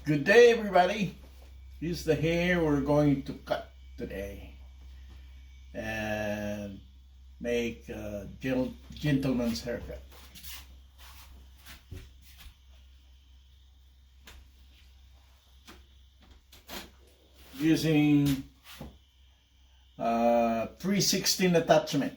Good day, everybody. This is the hair we're going to cut today and make a gentleman's haircut. Using 316 attachment.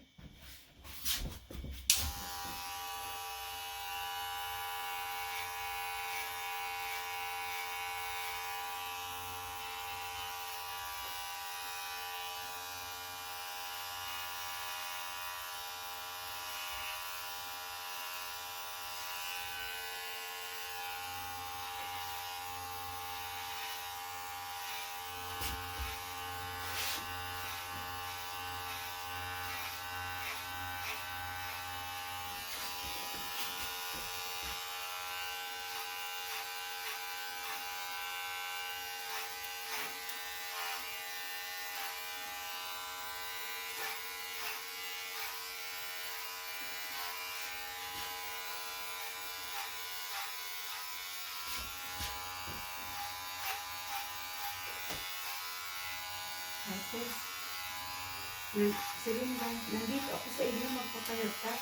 Sis, sige ba, nandito ako sa inyo magpapahaircut.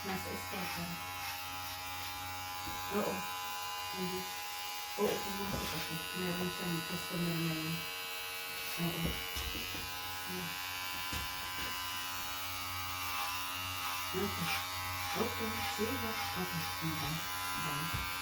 Nasa esteta. Oo. Nandito. Oo, pumasok ako. Meron siyang customer na yun. Oo. Okay. Okay. Sige ba? Okay. Bye.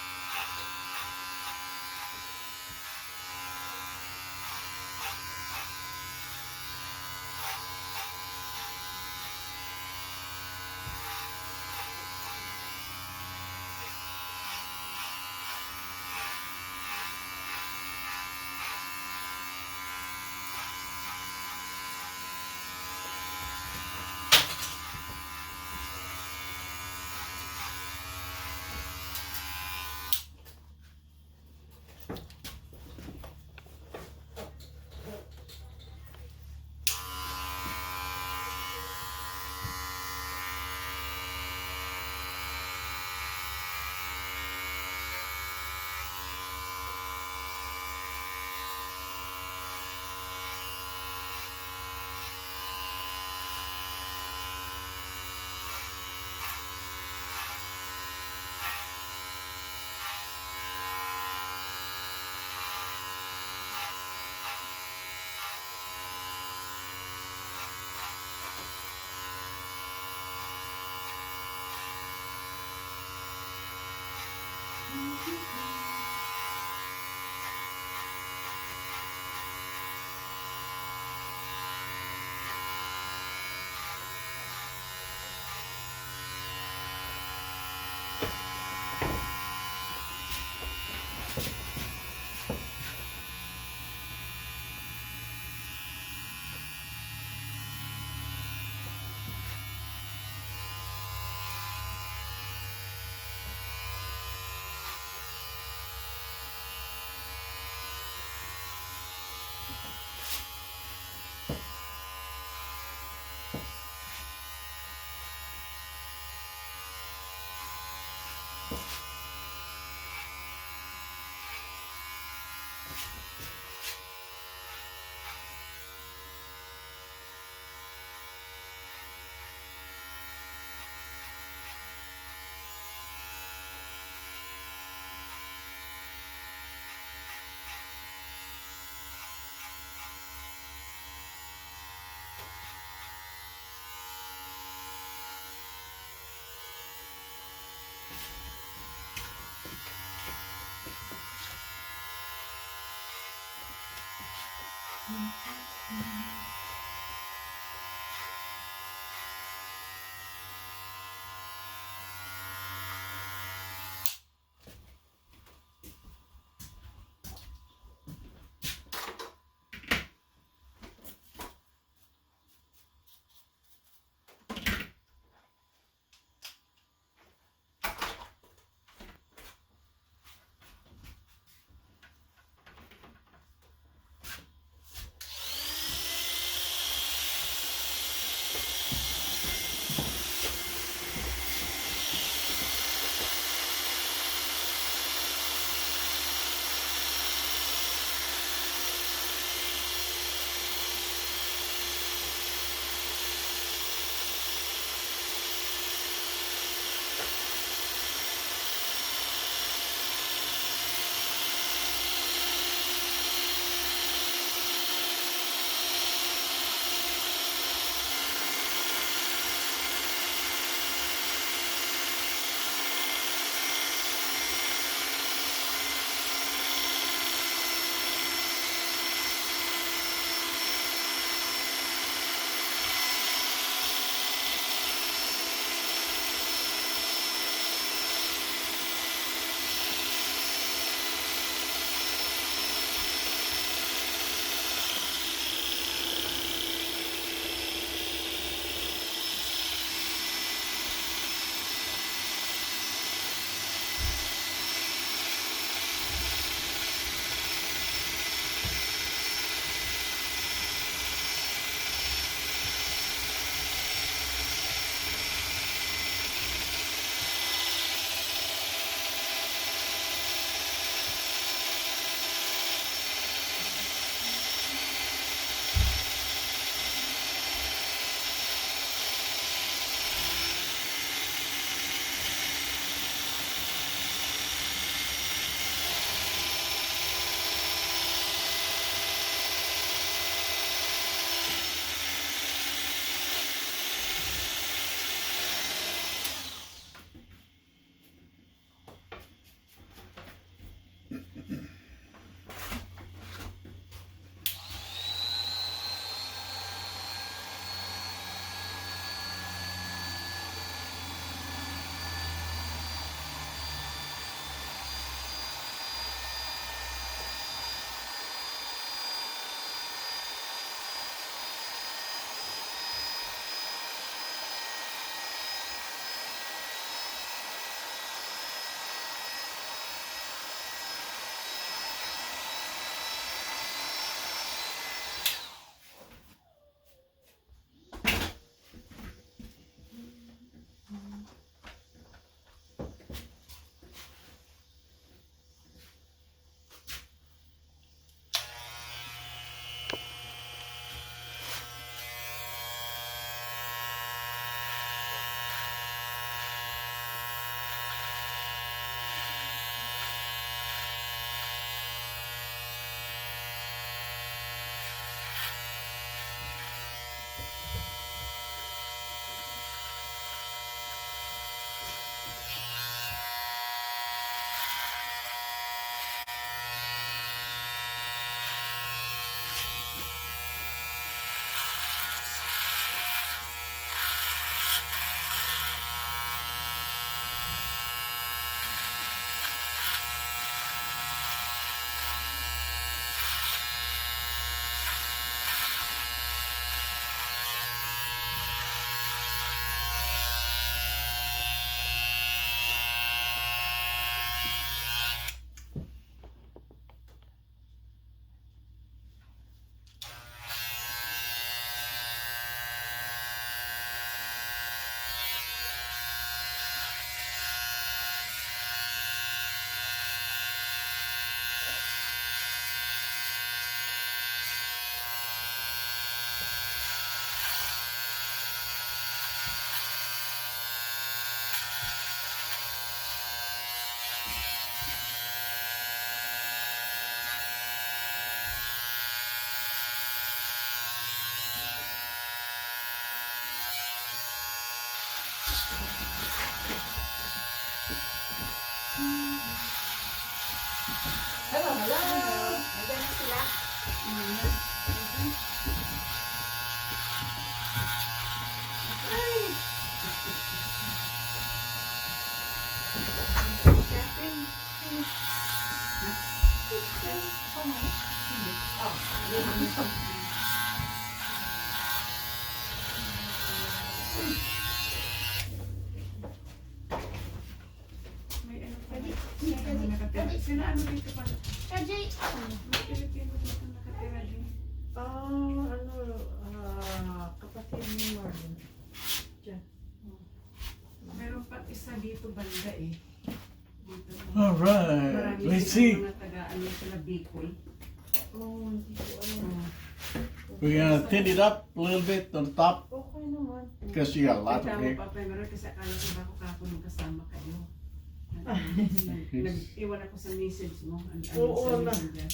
Hello, hello. Nandiyan na sila. May ano pa. May ano nakatira. Sila ano dito pa? May Pilipino dito nakatira din. Kapatid ni Marlon. Meron pa isa dito banda eh. Dito. Alright, Marami let's silang see. mga taga-ano sila Bicol. Hindi ko alam. We're gonna thin it up a little bit on top Okay naman. because you got a lot of Tama hair. pa meron kasi akala ko ba ako kako nung kasama kayo. Nag-iwan ako sa message mo. Oo, na. Messenger.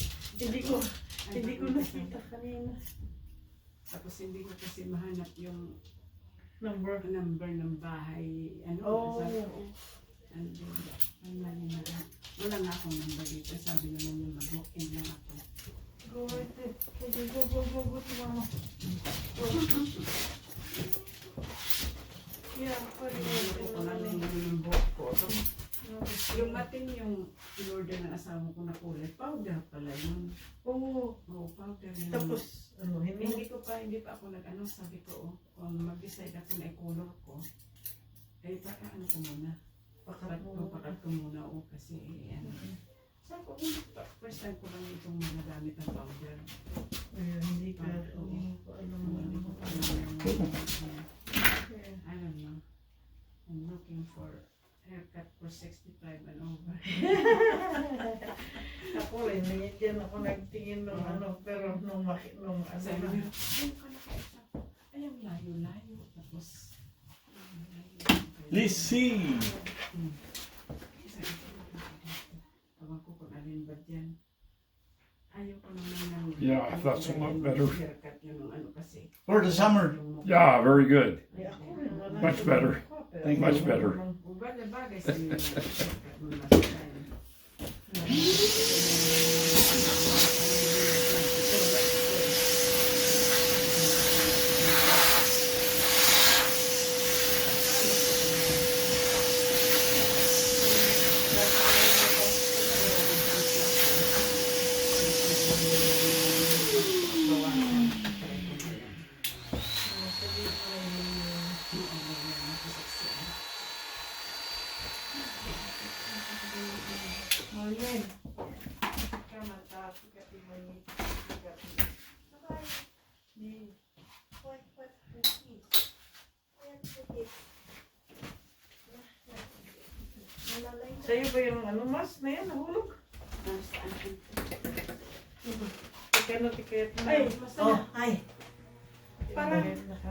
Hindi ko nakita kanina. Tapos hindi ko kasi mahanap yung Number. number ng bahay. Ano? Oh. And then, finally na. Wala nga akong number dito. Sabi naman yung mag-walk-in lang ako. Go right there. Go to mama. Yeah, pwede Ano ko na mo. yung buhok ko. Yung matin yung in-order ng asawa ko na kulay, powder pala yun. Oo. Oo, powder yun. Tapos, Hindi pa ako nag-ano, sabi ko, kung mag-decide ako na i-color ko, eh, baka ano ko muna. Pakat ko muna, kasi, ano. Sabi ko, first time ko lang itong magagamit ng powder. hindi ko alam. Hindi ko alam yung, I don't know. I'm looking for haircut for 65 and over. Ako rin, nandiyan ako nagtingin ng pero nung Sabi niya, ayun ka naka-isa. Ay, ang layo-layo. Tapos, Let's see. Tawag ko kung alin ba dyan. Ayaw ko naman ng... Yeah, that's a lot better. Haircut yun ng ano kasi. For the summer. Yeah, very good. ako rin, wala Much akong better. makeup, Thank you. Much better. Bagay sa iyo. Haircut mo last time. Marlene, come and talk to Kati Mani. Sa'yo ba yung mas na yan, nahulog? Tikano, tiket na. Ay, Ay, parang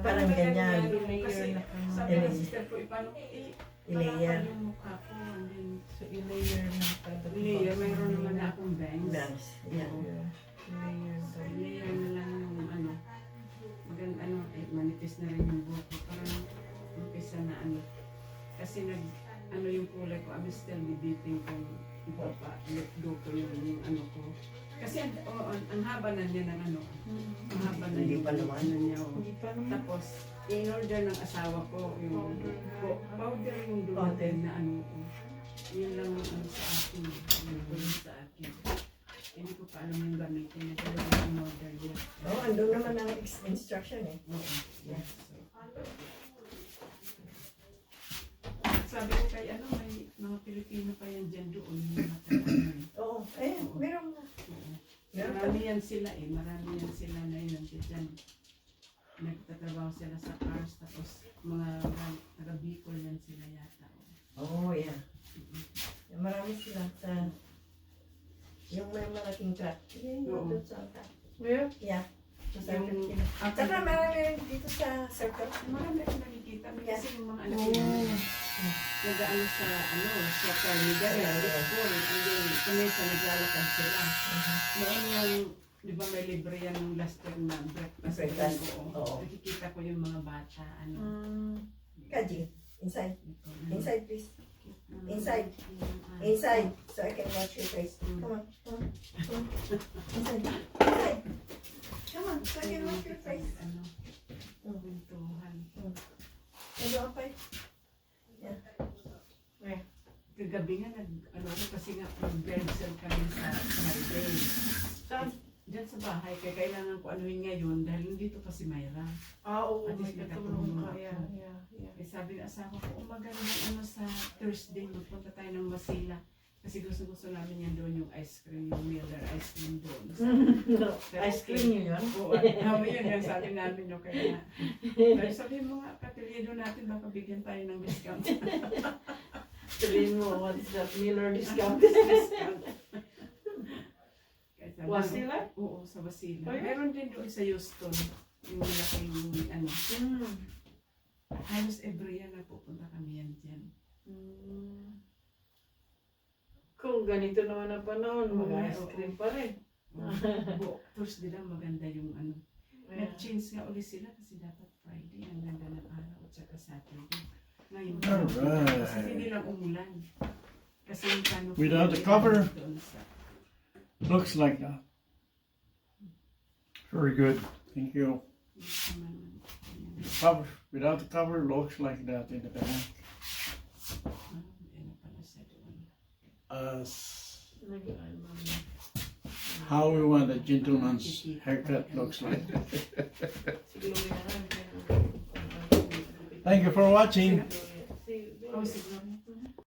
parang ganyan. Kasi sabi ng sister ko, paano I-layer. yung mukha ko. And then, So, i-layer ng kada. layer, mayroon naman na akong bangs. Bangs. Yeah. Layer So, daw. layer na lang yung ano. Manipis na rin yung buhok ko. Parang umpisa na ano. Kasi yung kulay ko, I'm still debating kung let go ko yung ano ko. Kasi ang haba na niya ng ano. Ang haba na Hindi yung pa naman. ano niya. Oh. Hindi pa naman. Tapos, in-order ng asawa ko yung powder yung dumating na ano. Yun lang ang ano sa akin. Yung sa akin. Hindi ko pa alam yung gamitin na talaga in-order niya. Oh, andun naman ang instruction eh. Oo. Yes. Sabi ko kay may mga Pilipino pa yan dyan doon. Yung mga taga-ano. Oo, meron na. Oo. Meron pa. Marami yan sila marami yan sila na yun nandiyan dyan. Nagtatrabaho sila sa cars tapos mga taga-Bicol yan sila yata. Oh, yeah. Marami sila sa yung may malaking truck. Oo. Yung doon sa Yeah. yeah. Sa circle Yung- sila. Saka marami rin dito sa circle. Marami akong nakikita. May Yeah. kasi yung mga anak nila nag-ano sa Carnival, Bicol. And then, kumisa naglalakad sila. Noon yung, di ba may libre yan ng last term na breakfast. Breakfast, Oo. oo. Nakikita ko yung mga bata, Kaji, inside. ito, Inside, please. Inside. Inside, so I can wash your face. Come on, come on, come on. Inside, inside. Come on, so I can wash your face. Ano, kwentuhan. Ano apa? Kagabi nga, ano ako kasi nga, nag-rehearsal kami sa Friday. Saan? Diyan sa bahay, kaya kailangan ko anuhin ngayon dahil nandito pa si Myra. Oo, At least may nakatulong katulong ka. ako. Yeah. Kaya sabi ng asawa ko, magandang ano sa Thursday, magpunta tayo ng Masila. Kasi gusto namin yan doon yung ice cream, yung Miller ice cream doon. Ice cream nyo yun? Oo, yun yung sabi namin, no, kaya dahil sabi mo nga, kapilido natin, baka bigyan tayo ng discount. Sabihin mo, what's that Miller discount? Discount. Kaya sabi ko, Wasila? Oo, sa Wasila. Oh, yeah? Meron din doon sa Houston, yung malaking, ano, halos every year na pupunta kami yan dyan. Kung ganito naman ang panahon, Oo, mag-ice oo. cream pa rin. Thursday lang maganda yung ano. Nag-change nga ulit sila kasi dapat Friday, ang ganda ng araw at saka Saturday. Ngayon, Alright. kasi hindi lang umulan. Kasi yung canopy Without the nila cover. doon sa- Looks like that. Very good. Thank you. Cover without the cover looks like that in the back. Ano pala siya doon? As how we want a gentleman's haircut looks like. Siguro yun na lang. Thank you for watching.